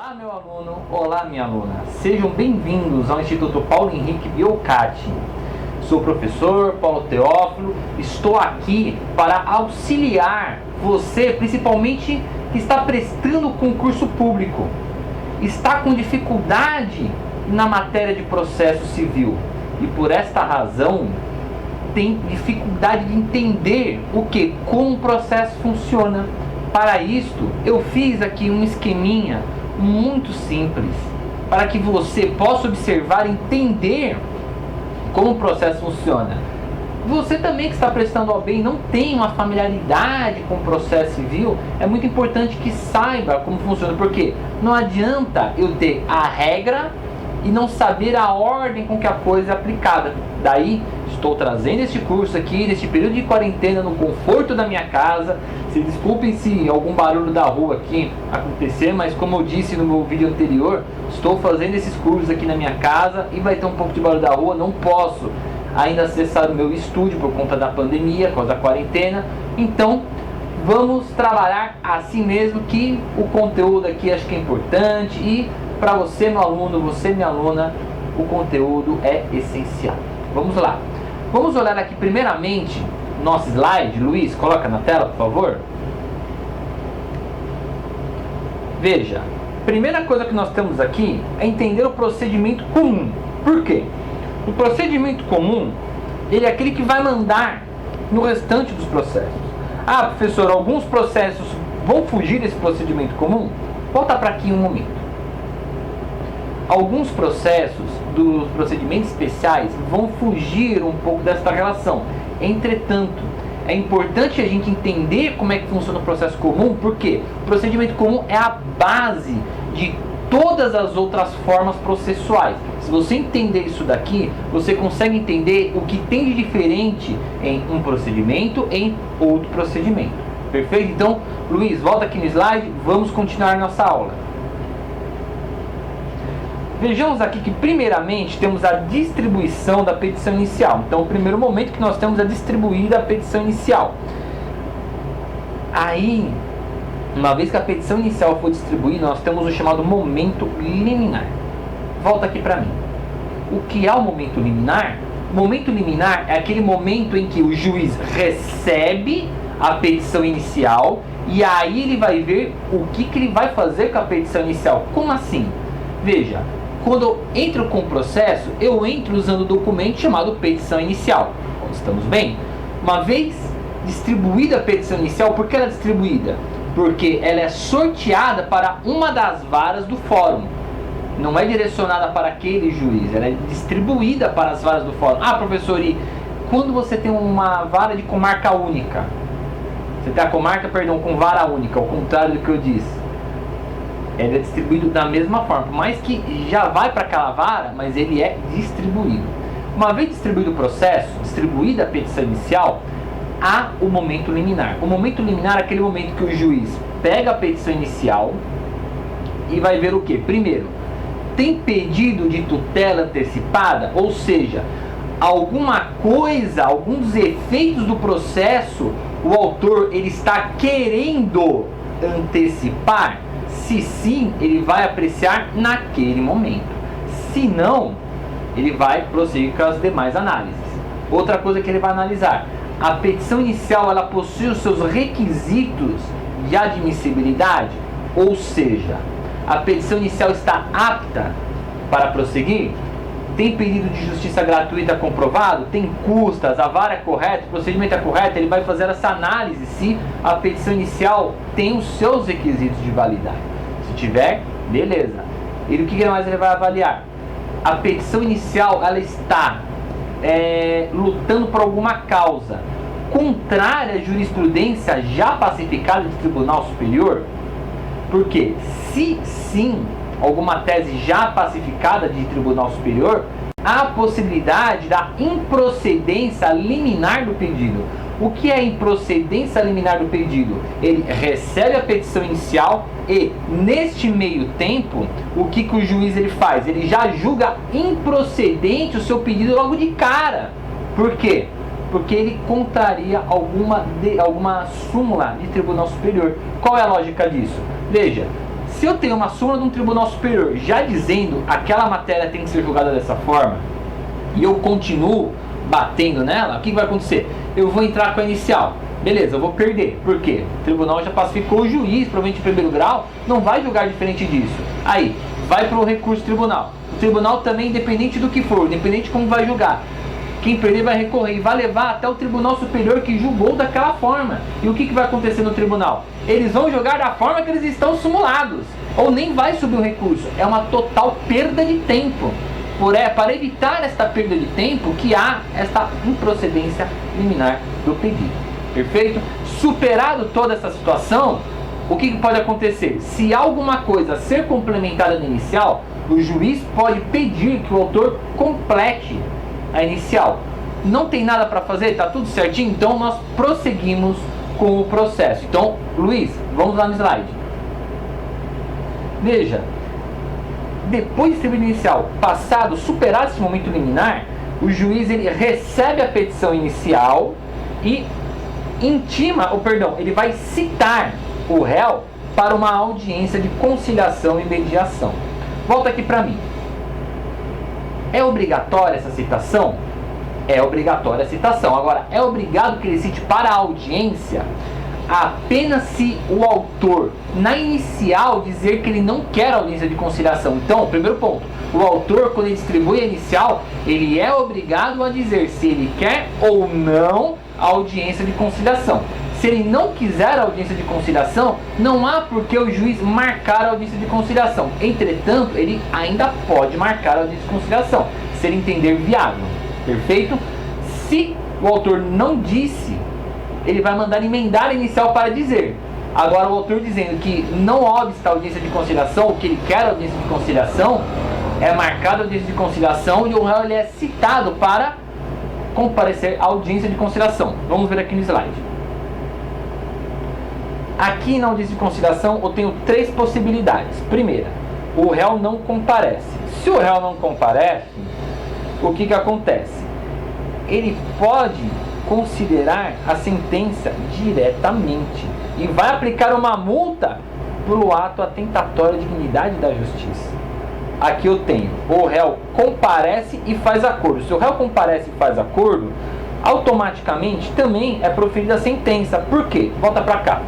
Olá, meu aluno, olá, minha aluna. Sejam bem-vindos ao Instituto Paulo Henrique Biocati. Sou o professor Paulo Teófilo, estou aqui para auxiliar você, principalmente que está prestando concurso público, está com dificuldade na matéria de processo civil e por esta razão tem dificuldade de entender como o processo funciona. Para isto, eu fiz aqui um esqueminha muito simples, para que você possa observar e entender como o processo funciona. Você também que está prestando OAB e não tem uma familiaridade com o processo civil, é muito importante que saiba como funciona, porque não adianta eu ter a regra e não saber a ordem com que a coisa é aplicada. Daí estou trazendo este curso aqui neste período de quarentena no conforto da minha casa. Se desculpem se algum barulho da rua aqui acontecer, mas como eu disse no meu vídeo anterior, estou fazendo esses cursos aqui na minha casa e vai ter um pouco de barulho da rua. Não posso ainda acessar o meu estúdio por conta da pandemia, por causa da quarentena. Então vamos trabalhar assim mesmo, que o conteúdo aqui acho que é importante, e para você, meu aluno, você, minha aluna, o conteúdo é essencial. Vamos lá. Vamos olhar aqui primeiramente nosso slide. Luiz, coloca na tela, por favor. Veja, primeira coisa que nós temos aqui é entender o procedimento comum. Por quê? O procedimento comum, ele é aquele que vai mandar no restante dos processos. Ah, professor, alguns processos vão fugir desse procedimento comum? Volta para aqui um momento. Alguns processos dos procedimentos especiais vão fugir um pouco desta relação. Entretanto, é importante a gente entender como é que funciona o processo comum, porque o procedimento comum é a base de todas as outras formas processuais. Se você entender isso daqui, você consegue entender o que tem de diferente em um procedimento e em outro procedimento. Perfeito? Então, Luiz, volta aqui no slide, vamos continuar nossa aula. Vejamos aqui que primeiramente temos a distribuição da petição inicial. Então o primeiro momento que nós temos é distribuir a petição inicial. Aí, uma vez que a petição inicial for distribuída, nós temos o chamado momento liminar. Volta aqui para mim. O que é o momento liminar? O momento liminar é aquele momento em que o juiz recebe a petição inicial e aí ele vai ver o que ele vai fazer com a petição inicial. Como assim? Veja, quando eu entro com o processo, eu entro usando o documento chamado petição inicial. Estamos bem? Uma vez distribuída a petição inicial, por que ela é distribuída? Porque ela é sorteada para uma das varas do fórum. Não é direcionada para aquele juiz, ela é distribuída para as varas do fórum. Ah, professor, e quando você tem uma vara de comarca única? Você tem a comarca, com vara única, ao contrário do que eu disse. Ele é distribuído da mesma forma, por mais que já vai para aquela vara, mas ele é distribuído. Uma vez distribuído o processo, distribuída a petição inicial, há o momento liminar. O momento liminar é aquele momento que o juiz pega a petição inicial e vai ver o que? Primeiro, tem pedido de tutela antecipada, ou seja, alguma coisa, alguns dos efeitos do processo, o autor ele está querendo antecipar. Se sim, ele vai apreciar naquele momento. Se não, ele vai prosseguir com as demais análises. Outra coisa que ele vai analisar: a petição inicial ela possui os seus requisitos de admissibilidade, ou seja, a petição inicial está apta para prosseguir? Tem pedido de justiça gratuita comprovado? Tem custas? A vara é correta? O procedimento é correto? Ele vai fazer essa análise se a petição inicial tem os seus requisitos de validade. Se tiver, beleza. E o que mais ele vai avaliar? A petição inicial ela está lutando por alguma causa contrária à jurisprudência já pacificada de Tribunal Superior? Porque se sim, alguma tese já pacificada de Tribunal Superior, há a possibilidade da improcedência liminar do pedido. O que é improcedência liminar do pedido? Ele recebe a petição inicial e, neste meio tempo, o que o juiz ele faz? Ele já julga improcedente o seu pedido logo de cara. Por quê? Porque ele contraria alguma súmula de Tribunal Superior. Qual é a lógica disso? Veja, se eu tenho uma súmula de um tribunal superior já dizendo aquela matéria tem que ser julgada dessa forma, e eu continuo batendo nela, o que vai acontecer? Eu vou entrar com a inicial. Beleza, eu vou perder. Por quê? O tribunal já pacificou, o juiz, provavelmente em primeiro grau, não vai julgar diferente disso. Aí, vai para o recurso tribunal. O tribunal também, independente do que for, independente de como vai julgar, quem perder vai recorrer e vai levar até o tribunal superior que julgou daquela forma. E o que vai acontecer no tribunal? Eles vão julgar da forma que eles estão simulados. Ou nem vai subir o recurso. É uma total perda de tempo. Para evitar esta perda de tempo que há esta improcedência liminar do pedido. Perfeito? Superado toda essa situação, o que pode acontecer? Se alguma coisa ser complementada na inicial, o juiz pode pedir que o autor complete a inicial. Não tem nada para fazer? Está tudo certinho? Então nós prosseguimos com o processo. Então, Luiz, vamos lá no slide. Veja, depois de distribuir inicial, passado, superado esse momento liminar, o juiz ele recebe a petição inicial e ele vai citar o réu para uma audiência de conciliação e mediação. Volta aqui para mim. É obrigatória essa citação? É obrigatória a citação. Agora, é obrigado que ele cite para a audiência apenas se o autor, na inicial, dizer que ele não quer audiência de conciliação. Então, primeiro ponto, o autor, quando ele distribui a inicial, ele é obrigado a dizer se ele quer ou não a audiência de conciliação. Se ele não quiser a audiência de conciliação, não há por que o juiz marcar a audiência de conciliação. Entretanto, ele ainda pode marcar a audiência de conciliação, se ele entender viável. Perfeito? Se o autor não disse, ele vai mandar emendar a inicial para dizer. Agora, o autor dizendo que não obsta a audiência de conciliação, ou que ele quer a audiência de conciliação, é marcada a audiência de conciliação e o réu ele é citado para comparecer à audiência de conciliação. Vamos ver aqui no slide. Aqui na audiência de conciliação eu tenho três possibilidades. Primeira, o réu não comparece. Se o réu não comparece, o que acontece? Ele pode considerar a sentença diretamente e vai aplicar uma multa pelo ato atentatório à dignidade da justiça. Aqui eu tenho, o réu comparece e faz acordo. Se o réu comparece e faz acordo, automaticamente também é proferida a sentença. Por quê? Volta para cá.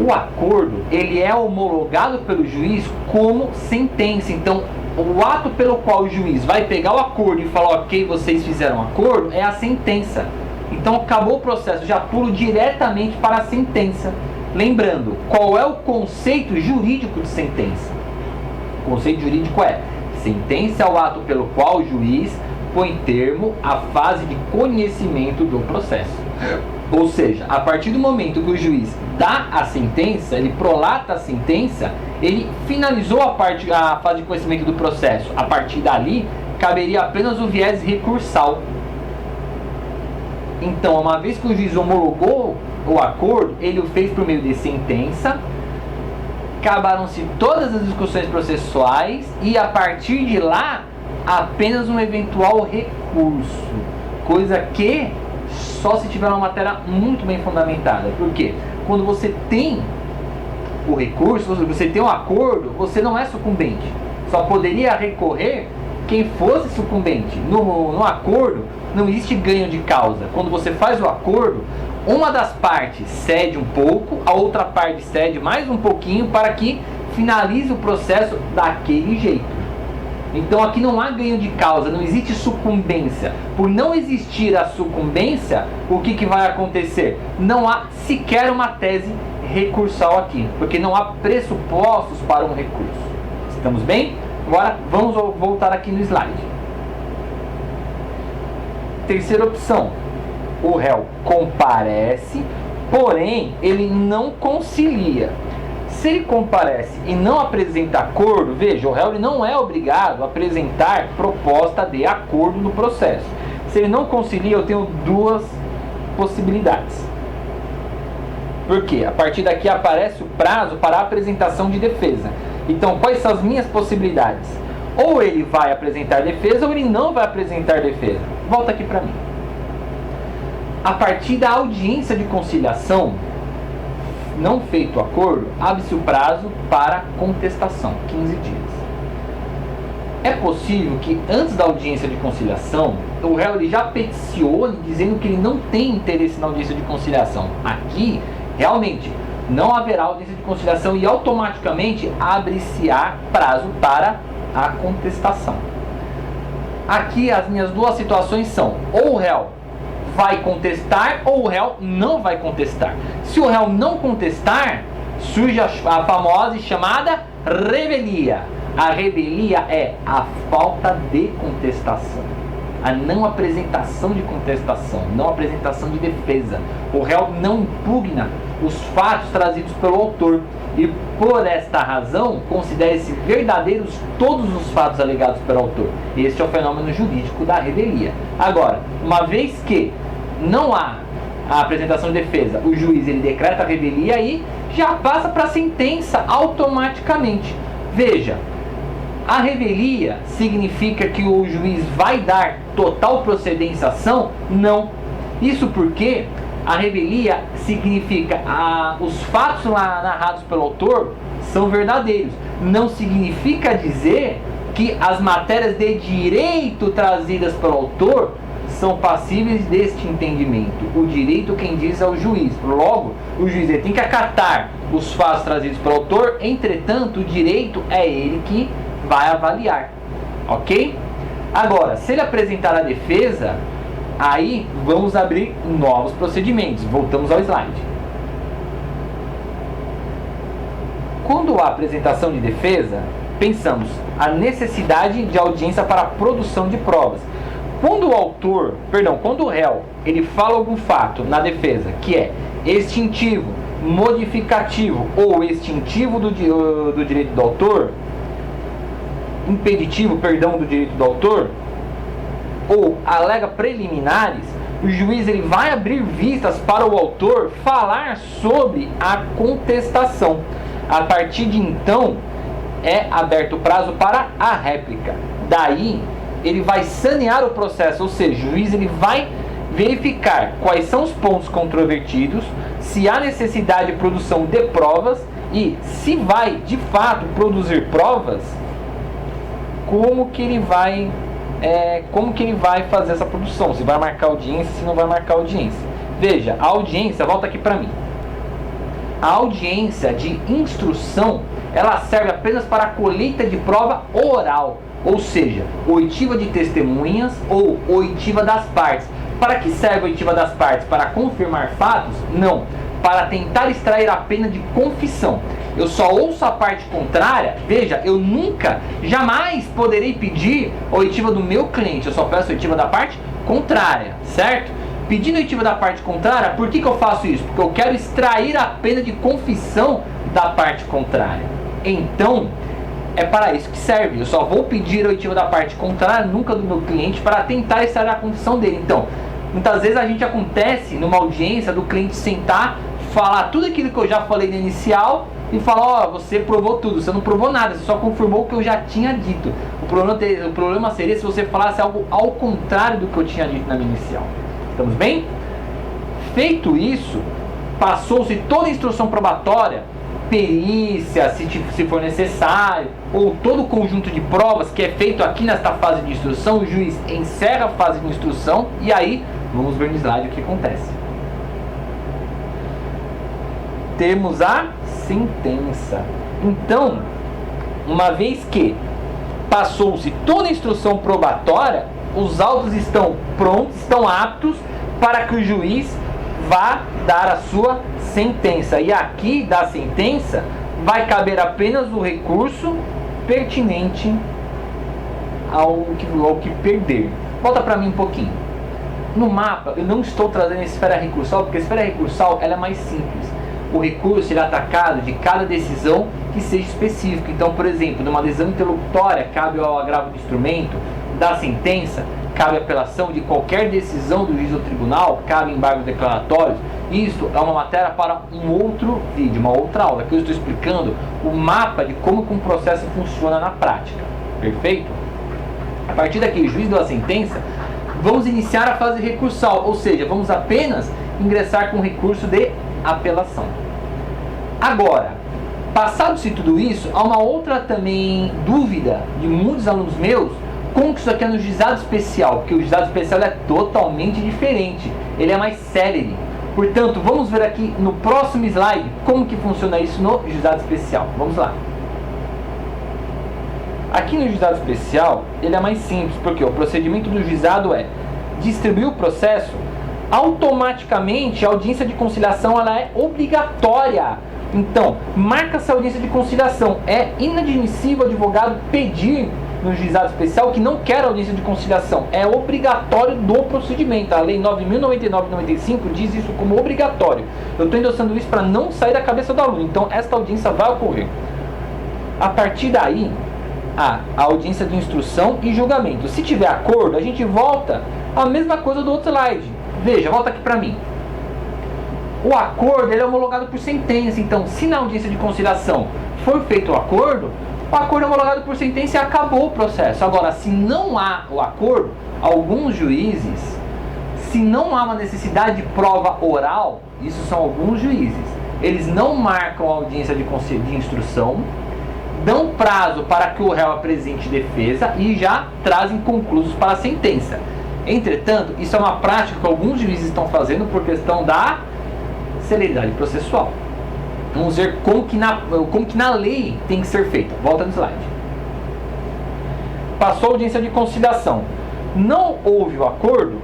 O acordo, ele é homologado pelo juiz como sentença. Então, o ato pelo qual o juiz vai pegar o acordo e falar, ok, vocês fizeram acordo, é a sentença. Então, acabou o processo, já pulo diretamente para a sentença. Lembrando, qual é o conceito jurídico de sentença? O conceito jurídico é: sentença é o ato pelo qual o juiz põe termo à fase de conhecimento do processo. Ou seja, a partir do momento que o juiz dá a sentença, ele prolata a sentença, ele finalizou a fase de conhecimento do processo. A partir dali, caberia apenas o viés recursal. Então, uma vez que o juiz homologou o acordo, ele o fez por meio de sentença, acabaram-se todas as discussões processuais e, a partir de lá, apenas um eventual recurso. Coisa que só se tiver uma matéria muito bem fundamentada. Por quê? Quando você tem o recurso, você tem um acordo, você não é sucumbente. Só poderia recorrer quem fosse sucumbente. No acordo, não existe ganho de causa. Quando você faz o acordo, uma das partes cede um pouco, a outra parte cede mais um pouquinho para que finalize o processo daquele jeito. Então aqui não há ganho de causa, não existe sucumbência. Por não existir a sucumbência, o que vai acontecer? Não há sequer uma tese recursal aqui, porque não há pressupostos para um recurso. Estamos bem? Agora vamos voltar aqui no slide. Terceira opção, o réu comparece, porém ele não concilia. Se ele comparece e não apresenta acordo, veja, o réu ele não é obrigado a apresentar proposta de acordo no processo. Se ele não concilia, eu tenho duas possibilidades. Por quê? A partir daqui aparece o prazo para a apresentação de defesa. Então, quais são as minhas possibilidades? Ou ele vai apresentar defesa ou ele não vai apresentar defesa. Volta aqui para mim. A partir da audiência de conciliação, não feito o acordo, abre-se o prazo para contestação, 15 dias. É possível que antes da audiência de conciliação, o réu ele já peticione dizendo que ele não tem interesse na audiência de conciliação. Aqui, realmente, não haverá audiência de conciliação e automaticamente abre-se-á prazo para a contestação. Aqui as minhas duas situações são: ou o réu vai contestar ou o réu não vai contestar. Se o réu não contestar, surge a famosa e chamada revelia. A revelia é a falta de contestação, a não apresentação de contestação, não apresentação de defesa. O réu não impugna os fatos trazidos pelo autor e, por esta razão, considera-se verdadeiros todos os fatos alegados pelo autor. Este é o fenômeno jurídico da revelia. Agora, uma vez que não há a apresentação de defesa, o juiz ele decreta a revelia e já passa para a sentença automaticamente. Veja, a revelia significa que o juiz vai dar total procedência à ação? Não. Isso porque a revelia significa os fatos lá narrados pelo autor são verdadeiros. Não significa dizer que as matérias de direito trazidas pelo autor são passíveis deste entendimento. O direito quem diz é o juiz. Logo, o juiz ele tem que acatar os fatos trazidos pelo autor, entretanto, o direito é ele que vai avaliar, ok? Agora, se ele apresentar a defesa, aí vamos abrir novos procedimentos. Voltamos ao slide. Quando há apresentação de defesa, pensamos a necessidade de audiência para a produção de provas. Quando o réu, ele fala algum fato na defesa que é extintivo, modificativo ou extintivo do direito do autor, impeditivo, do direito do autor, ou alega preliminares, o juiz ele vai abrir vistas para o autor falar sobre a contestação. A partir de então, é aberto o prazo para a réplica. Daí, ele vai sanear o processo, ou seja, o juiz ele vai verificar quais são os pontos controvertidos, se há necessidade de produção de provas e se vai, de fato, produzir provas, como que ele vai fazer essa produção, se vai marcar audiência, se não vai marcar audiência. Veja, a audiência, volta aqui para mim. A audiência de instrução, ela serve apenas para a colheita de prova oral, ou seja, oitiva de testemunhas ou oitiva das partes. Para que serve a oitiva das partes? Para confirmar fatos? Não. Para tentar extrair a pena de confissão. Eu só ouço a parte contrária. Veja, eu nunca, jamais poderei pedir a oitiva do meu cliente. Eu só peço a oitiva da parte contrária, certo? Pedindo a oitiva da parte contrária, por que eu faço isso? Porque eu quero extrair a pena de confissão da parte contrária. Então, é para isso que serve. Eu só vou pedir a oitiva da parte contrária, nunca do meu cliente, para tentar extrair a confissão dele. Então, muitas vezes acontece numa audiência do cliente sentar, falar tudo aquilo que eu já falei no inicial e falar: você provou tudo, você não provou nada, você só confirmou o que eu já tinha dito. O problema seria se você falasse algo ao contrário do que eu tinha dito na minha inicial. Estamos bem? Feito isso, passou-se toda a instrução probatória, perícia, se for necessário, ou todo o conjunto de provas que é feito aqui nesta fase de instrução. O juiz encerra a fase de instrução e aí vamos ver no slide o que acontece. Temos a sentença. Então, uma vez que passou-se toda a instrução probatória, os autos estão prontos, estão aptos para que o juiz vá dar a sua sentença. E aqui da sentença vai caber apenas o recurso pertinente ao que perder. Volta para mim um pouquinho. No mapa eu não estou trazendo a esfera recursal, porque a esfera recursal ela é mais simples. O recurso será atacado de cada decisão que seja específica. Então, por exemplo, numa decisão interlocutória cabe ao agravo do instrumento, da sentença cabe a apelação de qualquer decisão do juiz ou tribunal, cabe embargos declaratórios. Isso é uma matéria para um outro vídeo, uma outra aula, que eu estou explicando o mapa de como que um processo funciona na prática. Perfeito? A partir daqui, o juiz deu a sentença, vamos iniciar a fase recursal, ou seja, vamos apenas ingressar com recurso de apelação. Agora, passado-se tudo isso, há uma outra também dúvida de muitos alunos meus, como que isso aqui é no juizado especial, porque o juizado especial é totalmente diferente, ele é mais célere. Portanto, vamos ver aqui no próximo slide como que funciona isso no juizado especial. Vamos lá. Aqui no juizado especial, ele é mais simples, porque o procedimento do juizado é distribuir o processo, automaticamente a audiência de conciliação ela é obrigatória. Então, marca-se a audiência de conciliação. É inadmissível o advogado pedir no juizado especial que não quer audiência de conciliação. É obrigatório do procedimento. A Lei 9.099/95 diz isso como obrigatório. Eu estou endossando isso para não sair da cabeça do aluno. Então, esta audiência vai ocorrer. A partir daí, a audiência de instrução e julgamento. Se tiver acordo, a gente volta a mesma coisa do outro slide. Veja, volta aqui para mim. O acordo ele é homologado por sentença. Então, se na audiência de conciliação for feito o acordo é homologado por sentença e acabou o processo. Agora, se não há o acordo, alguns juízes, se não há uma necessidade de prova oral, isso são alguns juízes, eles não marcam a audiência de instrução, dão prazo para que o réu apresente defesa e já trazem conclusos para a sentença. Entretanto, isso é uma prática que alguns juízes estão fazendo por questão da celeridade processual. Vamos ver como que na lei tem que ser feito. Volta no slide. Passou a audiência de conciliação. Não houve o acordo,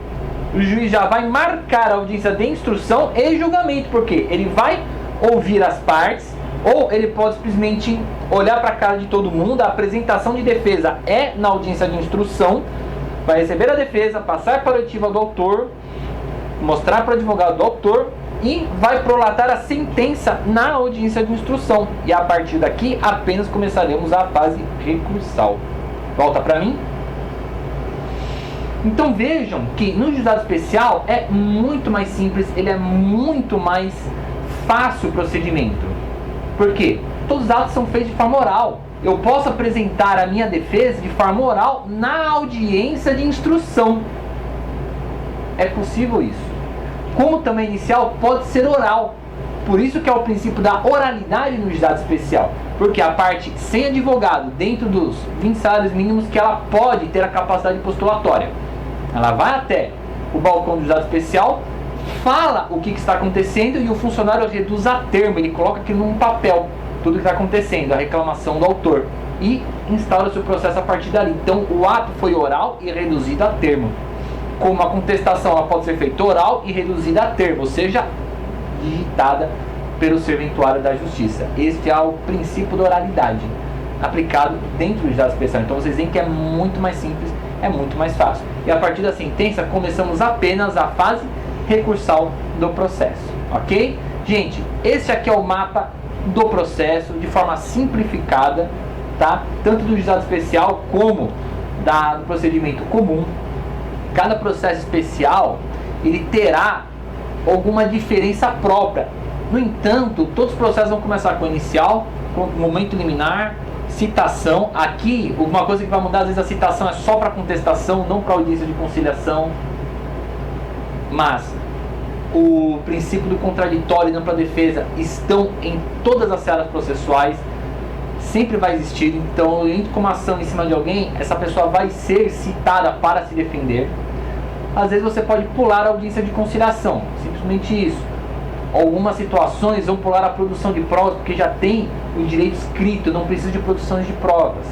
o juiz já vai marcar a audiência de instrução e julgamento, porque ele vai ouvir as partes, ou ele pode simplesmente olhar para a cara de todo mundo. A apresentação de defesa é na audiência de instrução, vai receber a defesa, passar para a oitiva do autor, mostrar para o advogado do autor e vai prolatar a sentença na audiência de instrução. E a partir daqui apenas começaremos a fase recursal. Volta para mim. Então vejam que no juizado especial é muito mais simples, ele é muito mais fácil o procedimento. Por quê? Todos os atos são feitos de forma oral. Eu posso apresentar a minha defesa de forma oral na audiência de instrução. É possível isso. Como também inicial pode ser oral. Por isso que é o princípio da oralidade no juizado especial. Porque a parte sem advogado, dentro dos 20 salários mínimos, que ela pode ter a capacidade postulatória. Ela vai até o balcão do juizado especial, fala o que está acontecendo e o funcionário reduz a termo. Ele coloca aqui num papel tudo o que está acontecendo, a reclamação do autor. E instaura-se o processo a partir dali. Então o ato foi oral e reduzido a termo. Como a contestação ela pode ser feita oral e reduzida a termo, ou seja, digitada pelo serventuário da justiça. Este é o princípio da oralidade aplicado dentro do juizado especial. Então vocês veem que é muito mais simples, é muito mais fácil. E a partir da sentença começamos apenas a fase recursal do processo, ok? Gente, esse aqui é o mapa do processo de forma simplificada, tá? Tanto do juizado especial como do procedimento comum. Cada processo especial ele terá alguma diferença própria. No entanto, todos os processos vão começar com inicial, com momento liminar, citação. Aqui, uma coisa que vai mudar, às vezes a citação é só para contestação, não para audiência de conciliação. Mas o princípio do contraditório e não para defesa estão em todas as searas processuais. Sempre vai existir. Então, eu entro com uma ação em cima de alguém, essa pessoa vai ser citada para se defender. Às vezes você pode pular a audiência de conciliação, simplesmente isso. Algumas situações vão pular a produção de provas porque já tem o direito escrito, não precisa de produções de provas.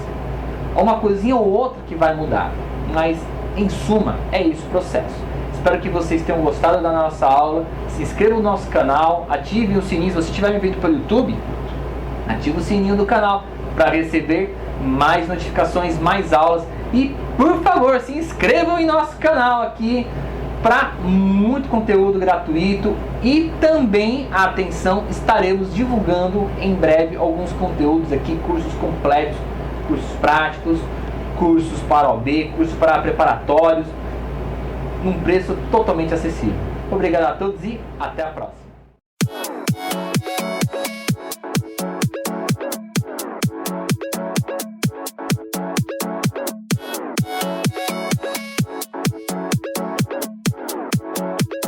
Há uma coisinha ou outra que vai mudar, mas em suma é isso o processo. Espero que vocês tenham gostado da nossa aula. Se inscrevam no nosso canal, ativem o sininho. Se você estiver me vendo pelo YouTube, ative o sininho do canal para receber mais notificações, mais aulas. E por favor, se inscrevam em nosso canal aqui para muito conteúdo gratuito. E também, atenção, estaremos divulgando em breve alguns conteúdos aqui, cursos completos, cursos práticos, cursos para OAB, cursos para preparatórios, num preço totalmente acessível. Obrigado a todos e até a próxima.